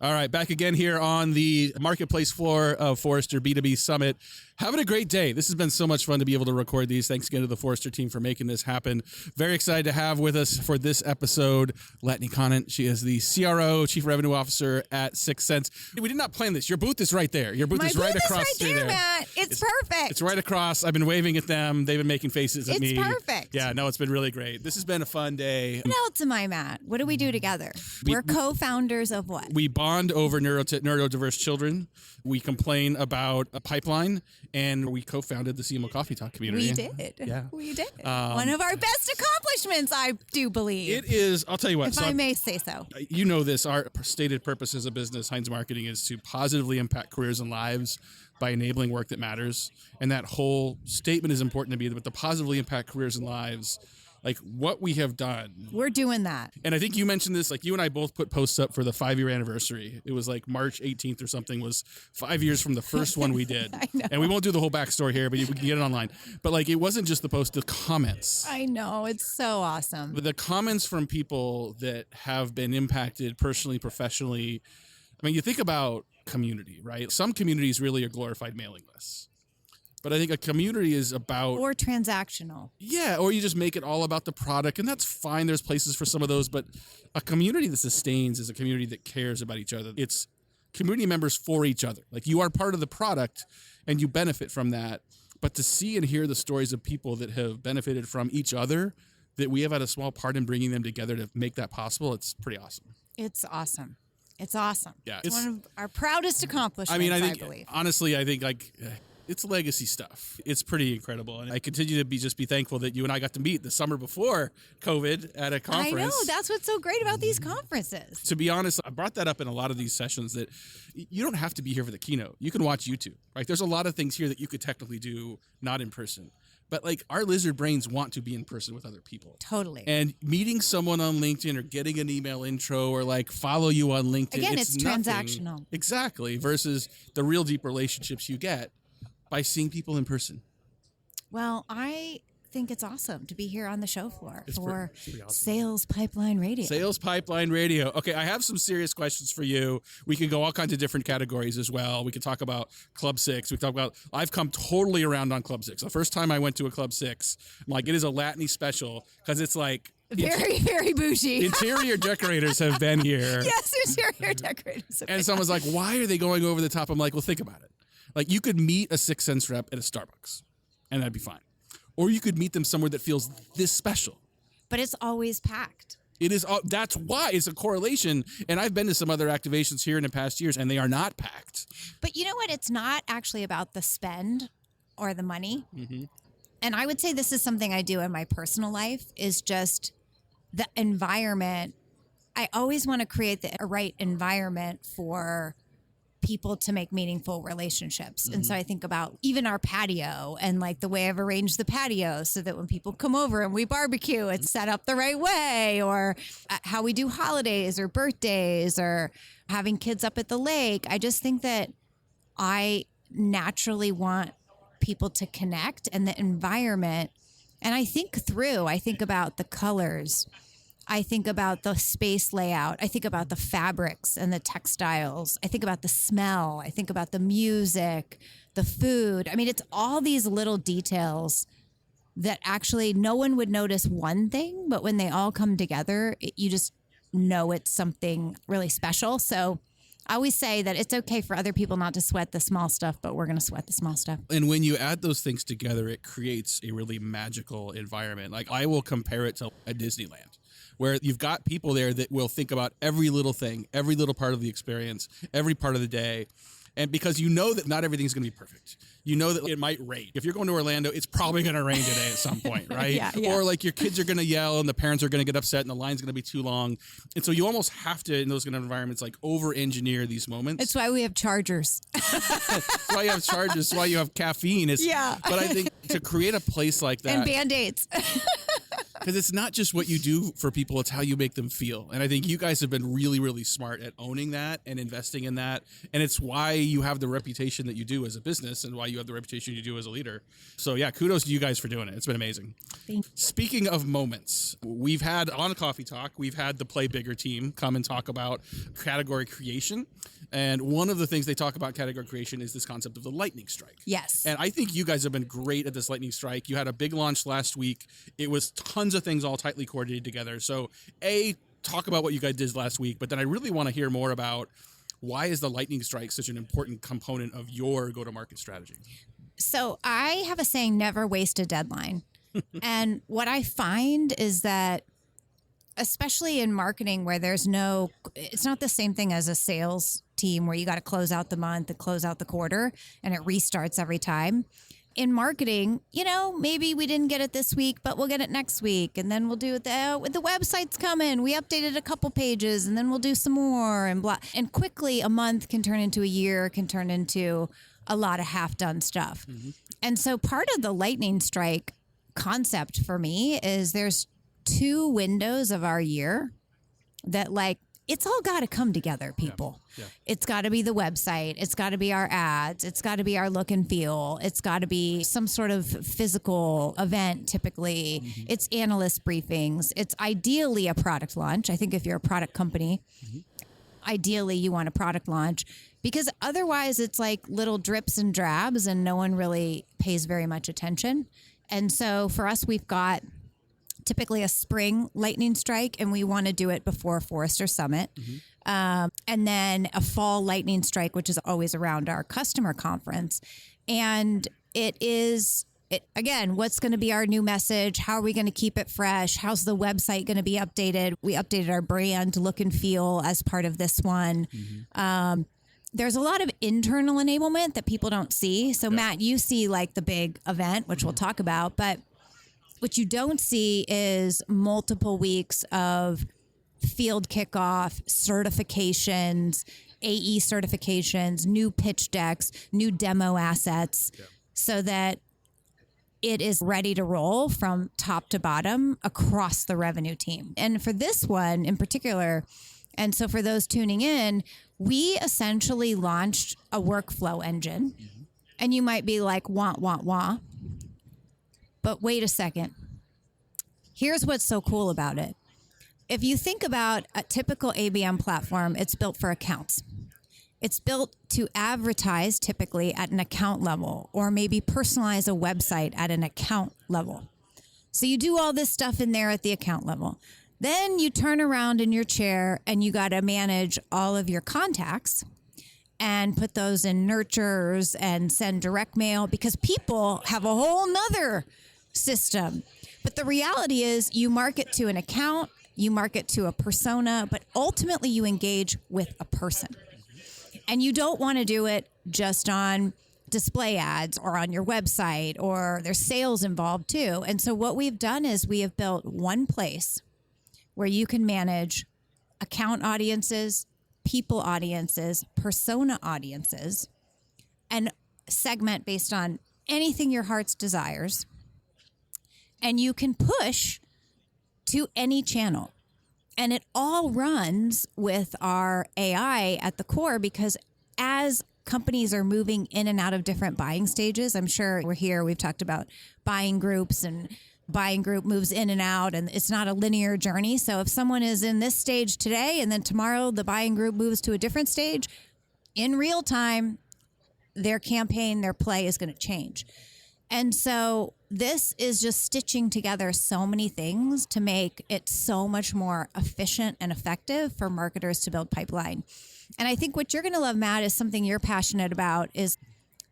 All right, back again here on the marketplace floor of Forrester B2B Summit. Having a great day. This has been so much fun to be able to record these. Thanks again to the Forrester team for making this happen. Very excited to have with us for this episode, Latni Conant. She is the CRO, Chief Revenue Officer at 6 Sense. We did not plan this. Your booth is right there. Your booth is right across the street there. Matt. It's perfect. It's right across. I've been waving at them. They've been making faces at me. It's perfect. Yeah, no, it's been really great. This has been a fun day. What else am I, Matt? What do we do together? We're co-founders of what? We bond over neurodiverse children. We complain about a pipeline, and we co-founded the CMO Coffee Talk community. We did. Yeah. We did. One of our best accomplishments, I do believe. It is. I'll tell you what. If I may say so. You know this. Our stated purpose as a business, Heinz Marketing, is to positively impact careers and lives by enabling work that matters. And that whole statement is important to me, but to positively impact careers and lives, like what we have done. We're doing that. And I think you mentioned this, like you and I both put posts up for the 5-year anniversary. It was like March 18th or something, was 5 years from the first one we did. I know. And we won't do the whole backstory here, but we can get it online. But like, it wasn't just the post, the comments. I know. It's so awesome. But the comments from people that have been impacted personally, professionally. I mean, you think about community, right? Some communities really are glorified mailing lists. But I think a community is about... Or transactional. Yeah, or you just make it all about the product, and that's fine. There's places for some of those, but a community that sustains is a community that cares about each other. It's community members for each other. Like, you are part of the product, and you benefit from that. But to see and hear the stories of people that have benefited from each other, that we have had a small part in bringing them together to make that possible, it's pretty awesome. It's awesome. It's awesome. Yeah, it's one of our proudest accomplishments, I believe. Honestly, I think, like... It's legacy stuff. It's pretty incredible. And I continue to be thankful that you and I got to meet the summer before COVID at a conference. I know. That's what's so great about these conferences. To be honest, I brought that up in a lot of these sessions that you don't have to be here for the keynote. You can watch YouTube, right? There's a lot of things here that you could technically do not in person. But like our lizard brains want to be in person with other people. Totally. And meeting someone on LinkedIn or getting an email intro or like follow you on LinkedIn. Again, it's nothing. transactional. Exactly. Versus the real deep relationships you get by seeing people in person. Well, I think it's awesome to be here on the show floor for pretty awesome. Sales Pipeline Radio. Sales Pipeline Radio. Okay, I have some serious questions for you. We can go all kinds of different categories as well. We can talk about Club 6. We can talk about, I've come totally around on Club 6. The first time I went to a Club 6, I'm like, it is a Latni special because it's like, very, very bougie. Interior decorators have been here. Yes, interior decorators. And someone's like, why are they going over the top? I'm like, well, think about it. Like you could meet a 6 Sense rep at a Starbucks and that'd be fine. Or you could meet them somewhere that feels this special. But it's always packed. It is. That's why it's a correlation. And I've been to some other activations here in the past years and they are not packed. But you know what? It's not actually about the spend or the money. Mm-hmm. And I would say this is something I do in my personal life is just the environment. I always want to create the right environment for people to make meaningful relationships. Mm-hmm. And so I think about even our patio and like the way I've arranged the patio so that when people come over and we barbecue, it's set up the right way, or how we do holidays or birthdays or having kids up at the lake. I just think that I naturally want people to connect and the environment. And I think about the colors. I think about the space layout. I think about the fabrics and the textiles. I think about the smell. I think about the music, the food. I mean, it's all these little details that actually no one would notice one thing, but when they all come together, you just know it's something really special. So I always say that it's okay for other people not to sweat the small stuff, but we're going to sweat the small stuff. And when you add those things together, it creates a really magical environment. Like I will compare it to a Disneyland, where you've got people there that will think about every little thing, every little part of the experience, every part of the day. And because you know that not everything's going to be perfect. You know that it might rain. If you're going to Orlando, it's probably going to rain today at some point, right? Yeah. Or like your kids are going to yell and the parents are going to get upset and the line's going to be too long. And so you almost have to, in those kind of environments, like over-engineer these moments. It's why we have chargers. That's why you have chargers. That's why you have caffeine. But I think to create a place like that. And Band-Aids. Because it's not just what you do for people, it's how you make them feel. And I think you guys have been really, really smart at owning that and investing in that. And it's why you have the reputation that you do as a business and why you have the reputation you do as a leader. So yeah, kudos to you guys for doing it. It's been amazing. Thank you. Speaking of moments, we've had on Coffee Talk, we've had the Play Bigger team come and talk about category creation. And one of the things they talk about category creation is this concept of the lightning strike. Yes. And I think you guys have been great at this lightning strike. You had a big launch last week. It was tons of things all tightly coordinated together. So talk about what you guys did last week, but then I really want to hear more about why is the lightning strike such an important component of your go-to-market strategy? So I have a saying, never waste a deadline. And what I find is that, especially in marketing where it's not the same thing as a sales team where you got to close out the month and close out the quarter and it restarts every time. In marketing, maybe we didn't get it this week, but we'll get it next week. And then we'll do it. The website's coming. We updated a couple pages and then we'll do some more and blah. And quickly a month can turn into a year, can turn into a lot of half done stuff. Mm-hmm. And so part of the lightning strike concept for me is there's 2 windows of our year that it's all got to come together, people. Yeah. It's got to be the website. It's got to be our ads. It's got to be our look and feel. It's got to be some sort of physical event, typically. Mm-hmm. It's analyst briefings. It's ideally a product launch. I think if you're a product company, ideally you want a product launch because otherwise it's like little drips and drabs and no one really pays very much attention. And so for us, we've got typically a spring lightning strike, and we want to do it before Forrester Summit. Mm-hmm. And then a fall lightning strike, which is always around our customer conference. And again, what's going to be our new message? How are we going to keep it fresh? How's the website going to be updated? We updated our brand look and feel as part of this one. Mm-hmm. There's a lot of internal enablement that people don't see. So Matt, you see the big event, which we'll talk about, but what you don't see is multiple weeks of field kickoff, certifications, AE certifications, new pitch decks, new demo assets, so that it is ready to roll from top to bottom across the revenue team. And for this one in particular, and so for those tuning in, we essentially launched a workflow engine. Mm-hmm. And you might be like, wah. But wait a second. Here's what's so cool about it. If you think about a typical ABM platform, it's built for accounts. It's built to advertise typically at an account level or maybe personalize a website at an account level. So you do all this stuff in there at the account level. Then you turn around in your chair and you got to manage all of your contacts and put those in nurtures and send direct mail because people have a whole nother system. But the reality is you market to an account, you market to a persona, but ultimately you engage with a person. And you don't want to do it just on display ads or on your website, or there's sales involved too. And so what we've done is we have built one place where you can manage account audiences, people audiences, persona audiences, and segment based on anything your heart's desires. And you can push to any channel. And it all runs with our AI at the core because as companies are moving in and out of different buying stages, I'm sure we've talked about buying groups, and buying group moves in and out, and it's not a linear journey. So if someone is in this stage today and then tomorrow the buying group moves to a different stage, in real time, their campaign, their play is going to change. And so this is just stitching together so many things to make it so much more efficient and effective for marketers to build pipeline. And I think what you're going to love, Matt, is something you're passionate about is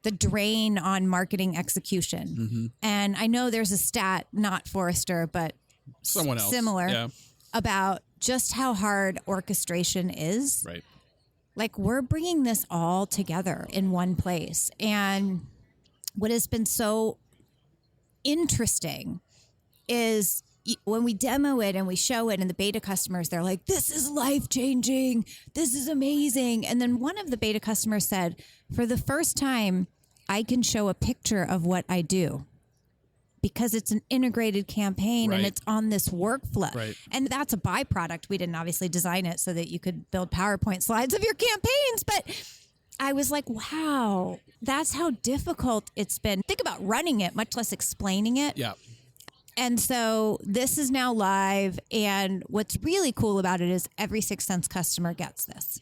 the drain on marketing execution. Mm-hmm. And I know there's a stat, not Forrester, but someone else similar, about just how hard orchestration is. Right. We're bringing this all together in one place. And what has been so interesting is when we demo it and we show it and the beta customers, they're like, this is life-changing. This is amazing. And then one of the beta customers said, for the first time, I can show a picture of what I do. because it's an integrated campaign and Right. it's on this workflow. Right. And that's a byproduct. We didn't obviously design it so that you could build PowerPoint slides of your campaigns, but I was like, wow, that's how difficult it's been. Think about running it, much less explaining it. Yeah. And so this is now live. And what's really cool about it is every 6 Sense customer gets this.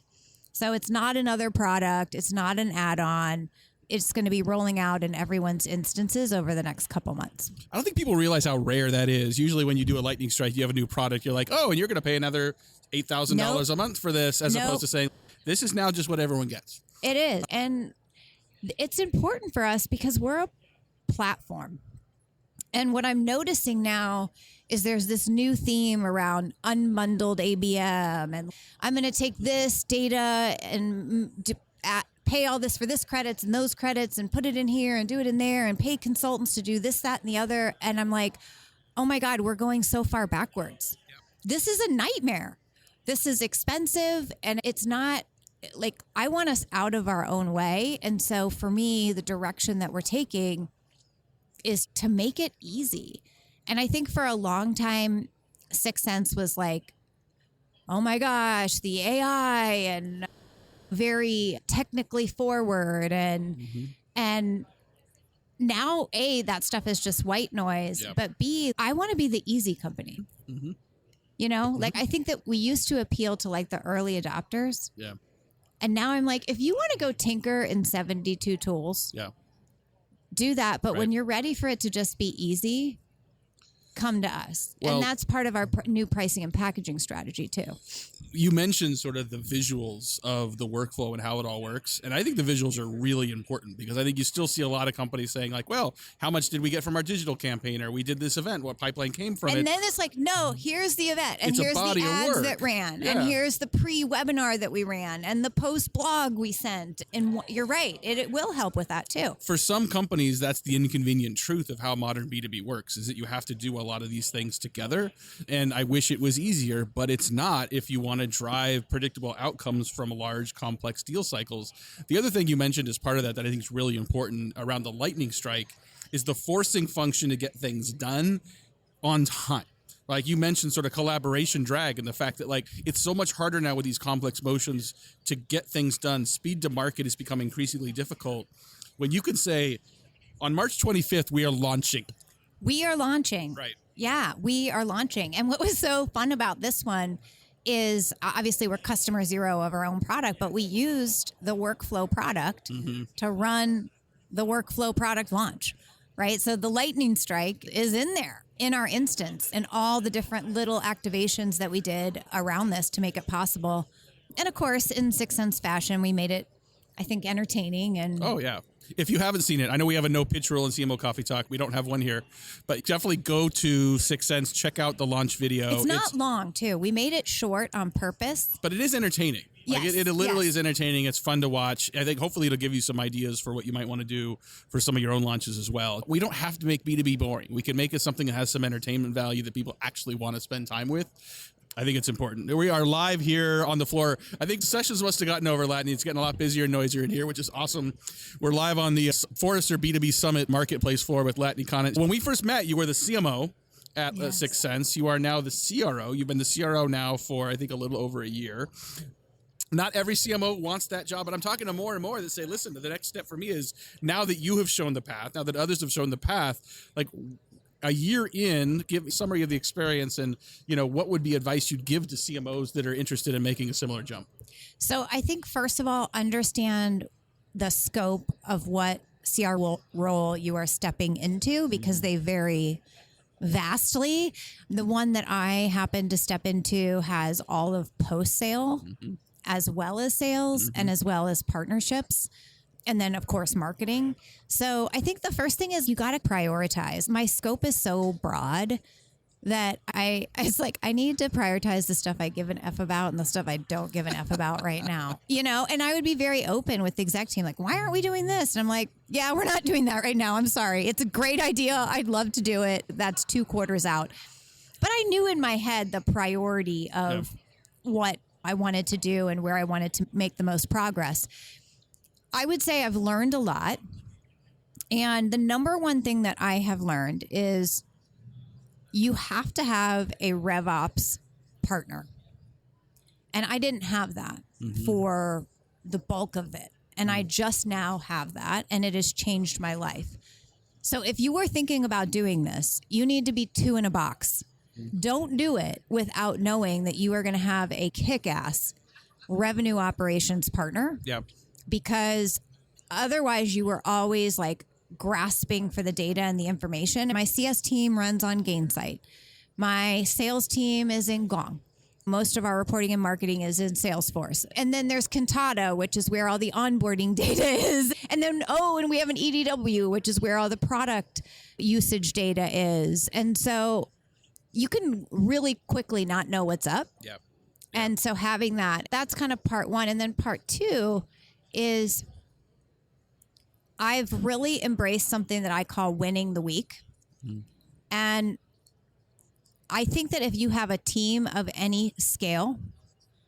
So it's not another product. It's not an add-on. It's going to be rolling out in everyone's instances over the next couple months. I don't think people realize how rare that is. Usually when you do a lightning strike, you have a new product. You're like, oh, and you're going to pay another $8,000 a month for this, as opposed to saying, this is now just what everyone gets. It is. And it's important for us because we're a platform. And what I'm noticing now is there's this new theme around unbundled ABM. And I'm going to take this data and pay all this for this credits and those credits and put it in here and do it in there and pay consultants to do this, that, and the other. And I'm like, oh my God, we're going so far backwards. Yep. This is a nightmare. This is expensive. And it's not like, I want us out of our own way. And so for me, the direction that we're taking is to make it easy. And I think for a long time, 6 Sense was like, oh my gosh, the AI and very technically forward. And now, A, that stuff is just white noise. Yep. But B, I want to be the easy company. Mm-hmm. You know, like I think that we used to appeal to like the early adopters. Yeah. And now I'm like, if you want to go tinker in 72 tools, do that. But when you're ready for it to just be easy, come to us. Well, and that's part of our new pricing and packaging strategy too. You mentioned sort of the visuals of the workflow and how it all works. And I think the visuals are really important because I think you still see a lot of companies saying like, well, how much did we get from our digital campaign? Or we did this event, what pipeline came from it? And then it's like, no, here's the event. And it's here's the ads that ran. Yeah. And here's the pre-webinar that we ran and the post-blog we sent. And you're right. It will help with that too. For some companies, that's the inconvenient truth of how modern B2B works, is that you have to do a lot of these things together. And I wish it was easier, but it's not if you want to drive predictable outcomes from large, complex deal cycles. The other thing you mentioned as part of that I think is really important around the lightning strike is the forcing function to get things done on time. Like you mentioned sort of collaboration drag and the fact that like it's so much harder now with these complex motions to get things done. Speed to market has become increasingly difficult. When you can say on March 25th, we are launching. We are launching. Right. Yeah, we are launching. And what was so fun about this one is obviously we're customer zero of our own product, but we used the workflow product to run the workflow product launch, right? So the lightning strike is in there in our instance and all the different little activations that we did around this to make it possible. And of course, in 6 Sense fashion, we made it, I think, entertaining. And oh, yeah. If you haven't seen it, I know we have a no pitch rule in CMO Coffee Talk. We don't have one here, but definitely go to 6 Sense, check out the launch video. It's not long, too. We made it short on purpose. But it is entertaining. Like yes, it literally is entertaining. It's fun to watch. I think hopefully it'll give you some ideas for what you might want to do for some of your own launches as well. We don't have to make B2B boring. We can make it something that has some entertainment value that people actually want to spend time with. I think it's important. We are live here on the floor. I think sessions must have gotten over, Latney. It's getting a lot busier and noisier in here, which is awesome. We're live on the Forrester B2B Summit Marketplace floor with Latney Conant. When we first met, you were the CMO at 6 Sense. You are now the CRO. You've been the CRO now for, I think, a little over a year. Not every CMO wants that job, but I'm talking to more and more that say, listen, the next step for me is now that you have shown the path, now that others have shown the path, like a year in, give a summary of the experience and, what would be advice you'd give to CMOs that are interested in making a similar jump? So I think, first of all, understand the scope of what CR role you are stepping into because they vary vastly. The one that I happen to step into has all of post-sale as well as sales and as well as partnerships. And then, of course, marketing. So I think the first thing is you got to prioritize. My scope is so broad that it's like I need to prioritize the stuff I give an F about and the stuff I don't give an F about right now. And I would be very open with the exec team. Like, why aren't we doing this? And I'm like, yeah, we're not doing that right now. I'm sorry. It's a great idea. I'd love to do it. That's 2 quarters out. But I knew in my head the priority of what I wanted to do and where I wanted to make the most progress. I would say I've learned a lot. And the number one thing that I have learned is you have to have a RevOps partner. And I didn't have that for the bulk of it. And I just now have that, and it has changed my life. So if you were thinking about doing this, you need to be two in a box. Don't do it without knowing that you are going to have a kick-ass revenue operations partner. Yep. Because otherwise you were always like grasping for the data and the information. My CS team runs on Gainsight. My sales team is in Gong. Most of our reporting and marketing is in Salesforce. And then there's Cantata, which is where all the onboarding data is. And then, and we have an EDW, which is where all the product usage data is. And so you can really quickly not know what's up. Yep. And so having that's kind of part one. And then part two is I've really embraced something that I call winning the week. And I think that if you have a team of any scale,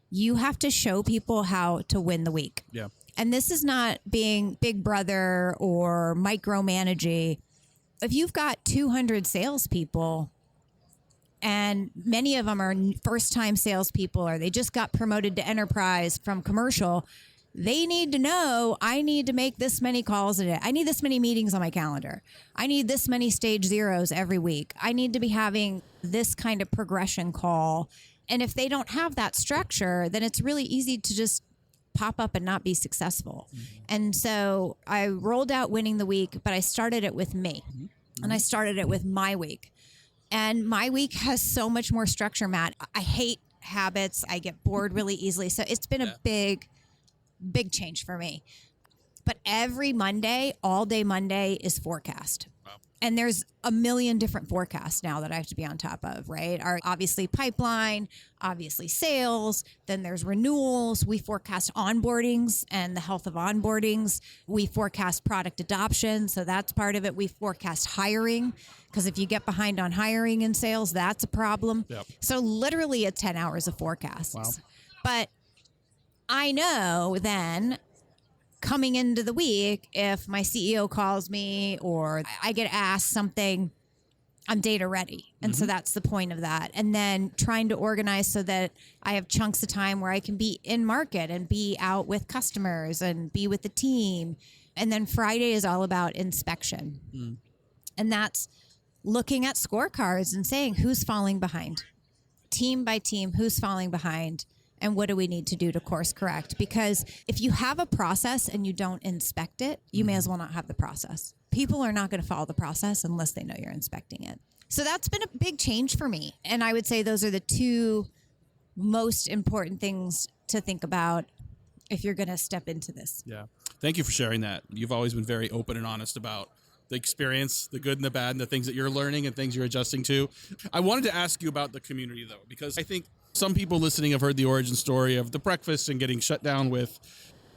you have to show people how to win the week. Yeah. And this is not being big brother or micromanaging. If you've got 200 salespeople and many of them are first-time salespeople or they just got promoted to enterprise from commercial, they need to know, I need to make this many calls a day. I need this many meetings on my calendar. I need this many stage zeros every week. I need to be having this kind of progression call. And if they don't have that structure, then it's really easy to just pop up and not be successful. And so I rolled out winning the week, but I started it with me. And I started it with my week. And my week has so much more structure, Matt. I hate habits. I get bored really easily. So it's been a big change for me. But every Monday, all day Monday is forecast. Wow. And there's a million different forecasts now that I have to be on top of, right? Obviously pipeline, obviously sales, then there's renewals. We forecast onboardings and the health of onboardings. We forecast product adoption. So that's part of it. We forecast hiring because if you get behind on hiring in sales, that's a problem. Yep. So literally it's 10 hours of forecasts. Wow. But I know then coming into the week, if my CEO calls me or I get asked something, I'm data ready. And so that's the point of that. And then trying to organize so that I have chunks of time where I can be in market and be out with customers and be with the team. And then Friday is all about inspection. And that's looking at scorecards and saying who's falling behind, team by team, who's falling behind. And what do we need to do to course correct? Because if you have a process and you don't inspect it, you may as well not have the process. People are not going to follow the process unless they know you're inspecting it. So that's been a big change for me. And I would say those are the two most important things to think about if you're going to step into this. Yeah. Thank you for sharing that. You've always been very open and honest about the experience, the good and the bad, and the things that you're learning and things you're adjusting to. I wanted to ask you about the community, though, because I think some people listening have heard the origin story of the breakfast and getting shut down with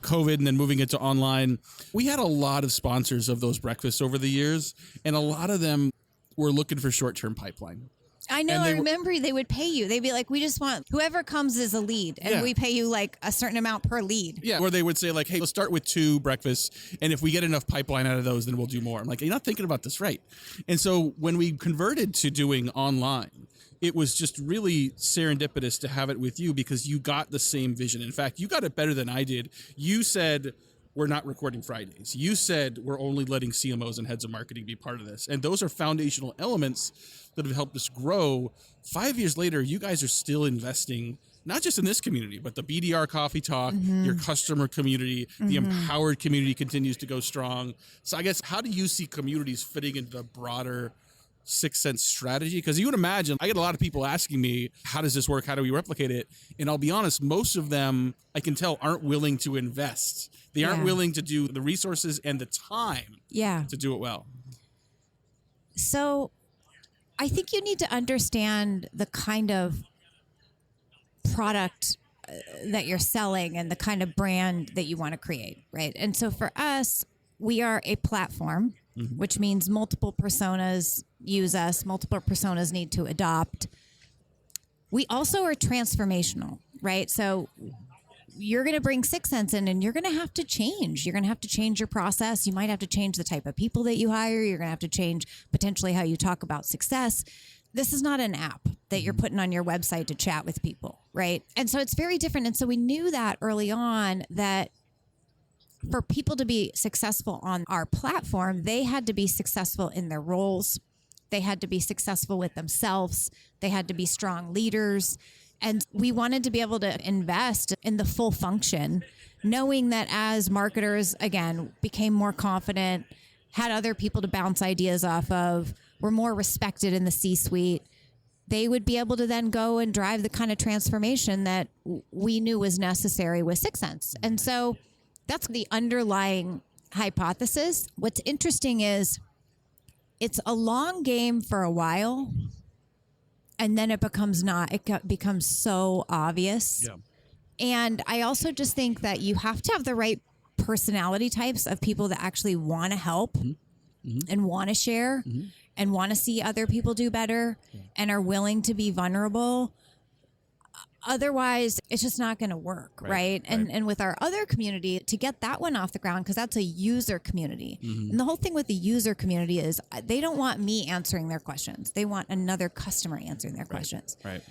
COVID and then moving it to online. We had a lot of sponsors of those breakfasts over the years, and a lot of them were looking for short-term pipeline. I know. I remember they would pay you. They'd be like, we just want whoever comes as a lead, and we pay you like a certain amount per lead. Yeah. Or they would say like, hey, let's start with 2 breakfasts, and if we get enough pipeline out of those, then we'll do more. I'm like, you're not thinking about this right. And so when we converted to doing online, it was just really serendipitous to have it with you because you got the same vision. In fact, you got it better than I did. You said, we're not recording Fridays. You said, we're only letting CMOs and heads of marketing be part of this. And those are foundational elements that have helped us grow. 5 years later, you guys are still investing, not just in this community, but the BDR Coffee Talk, your customer community, the empowered community continues to go strong. So I guess, how do you see communities fitting into the broader Sixth Sense strategy? Because you would imagine, I get a lot of people asking me, how does this work? How do we replicate it? And I'll be honest, most of them, I can tell, aren't willing to invest. They aren't willing to do the resources and the time to do it well. So I think you need to understand the kind of product that you're selling and the kind of brand that you want to create, right? And so for us, we are a platform, which means multiple personas use us, multiple personas need to adopt. We also are transformational, right? So you're going to bring 6 Sense in and you're going to have to change. You're going to have to change your process. You might have to change the type of people that you hire. You're going to have to change potentially how you talk about success. This is not an app that you're putting on your website to chat with people, right? And so it's very different. And so we knew that early on that for people to be successful on our platform, they had to be successful in their roles. They had to be successful with themselves. They had to be strong leaders. And we wanted to be able to invest in the full function, knowing that as marketers, again, became more confident, had other people to bounce ideas off of, were more respected in the C-suite, they would be able to then go and drive the kind of transformation that we knew was necessary with 6 Sense. And so that's the underlying hypothesis. What's interesting is it's a long game for a while, and then it becomes becomes so obvious. Yeah. And I also just think that you have to have the right personality types of people that actually want to help and want to share and want to see other people do better and are willing to be vulnerable. Otherwise, it's just not going to work, right? And with our other community, to get that one off the ground, because that's a user community. And the whole thing with the user community is they don't want me answering their questions. They want another customer answering their questions. Right.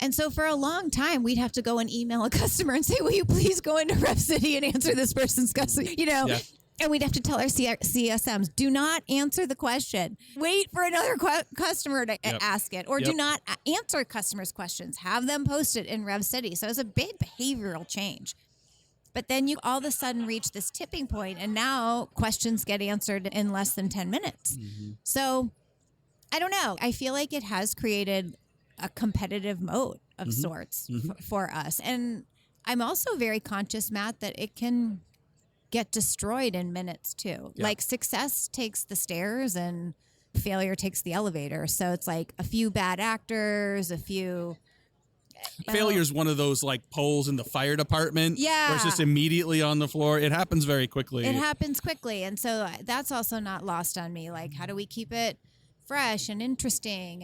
And so for a long time, we'd have to go and email a customer and say, will you please go into Rev City and answer this person's question, Yeah. And we'd have to tell our CSMs, do not answer the question. Wait for another customer to ask it. Or do not answer customers' questions. Have them post it in Rev City. So it's a big behavioral change. But then you all of a sudden reach this tipping point, and now questions get answered in less than 10 minutes. So I don't know. I feel like it has created a competitive moat of sorts for us. And I'm also very conscious, Matt, that it can get destroyed in minutes too. Yeah. Like success takes the stairs and failure takes the elevator. So it's like a few bad actors, a few... Failure is one of those like poles in the fire department. Yeah. Where it's just immediately on the floor. It happens very quickly. It happens quickly. And so that's also not lost on me. Like, how do we keep it fresh and interesting?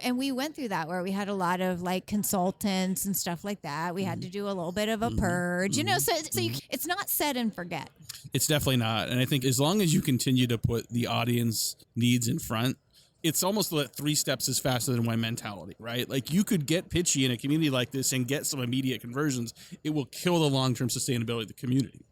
And we went through that where we had a lot of like consultants and stuff like that. We had to do a little bit of a purge, so it's not set and forget. It's definitely not. And I think as long as you continue to put the audience needs in front, it's almost like 3 steps is faster than 1 mentality, right? Like you could get pitchy in a community like this and get some immediate conversions. It will kill the long-term sustainability of the community.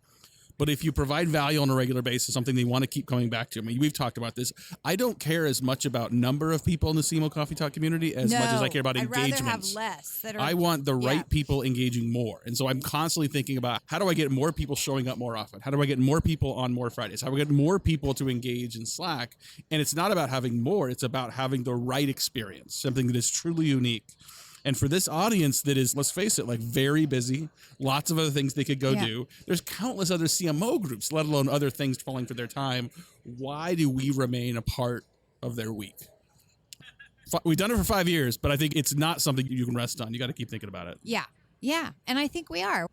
But if you provide value on a regular basis, something they want to keep coming back to. I mean, we've talked about this. I don't care as much about number of people in the CMO Coffee Talk community as much as I care about engagement. I'd rather have less. I want the right people engaging more. And so I'm constantly thinking about how do I get more people showing up more often? How do I get more people on more Fridays? How do I get more people to engage in Slack? And it's not about having more. It's about having the right experience, something that is truly unique. And for this audience that is, let's face it, like very busy, lots of other things they could go do. There's countless other CMO groups, let alone other things falling for their time. Why do we remain a part of their week? We've done it for 5 years, but I think it's not something you can rest on. You got to keep thinking about it. Yeah. Yeah. And I think we are.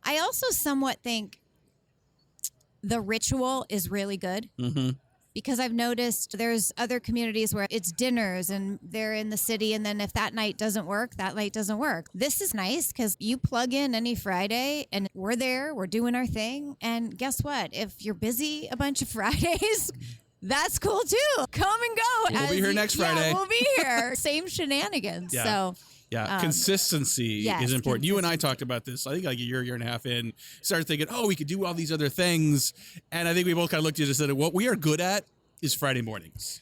I also somewhat think the ritual is really good. Because I've noticed there's other communities where it's dinners and they're in the city. And then if that night doesn't work, that night doesn't work. This is nice because you plug in any Friday and we're there, we're doing our thing. And guess what? If you're busy a bunch of Fridays, that's cool too. Come and go. We'll be here next Friday. Yeah, we'll be here. Same shenanigans. Yeah. So yeah, consistency is important. You and I talked about this, I think like a year and a half in, started thinking, we could do all these other things. And I think we both kind of looked at it and said, what we are good at is Friday mornings.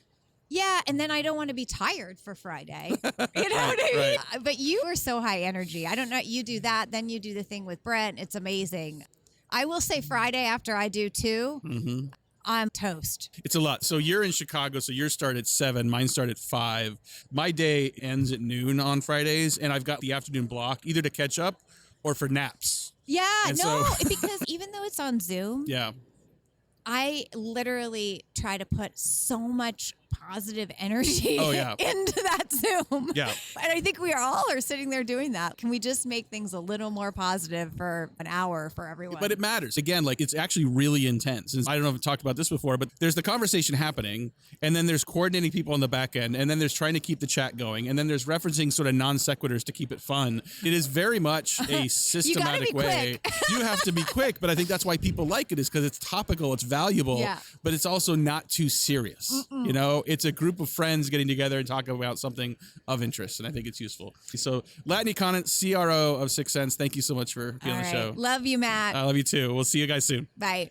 Yeah, and then I don't want to be tired for Friday. You know what I mean? Right. But you are so high energy. I don't know. You do that, then you do the thing with Brent. It's amazing. I will say Friday after I do too, I'm toast. It's a lot. So you're in Chicago, so yours start at 7, mine start at 5. My day ends at noon on Fridays, and I've got the afternoon block either to catch up or for naps. Yeah, because even though it's on Zoom, I literally try to put so much positive energy Oh, yeah. into that Zoom. Yeah. And I think we all are sitting there doing that. Can we just make things a little more positive for an hour for everyone? But it matters. Again, like it's actually really intense. And I don't know if I've talked about this before, but there's the conversation happening, and then there's coordinating people on the back end, and then there's trying to keep the chat going, and then there's referencing sort of non sequiturs to keep it fun. It is very much a systematic way. You have to be quick, but I think that's why people like it, is because it's topical, it's valuable, but it's also not too serious. You know, it's a group of friends getting together and talking about something of interest, and I think it's useful. So, Latany Conant, CRO of 6 Sense, thank you so much for being on the show. Love you, Matt. I love you too. We'll see you guys soon. Bye.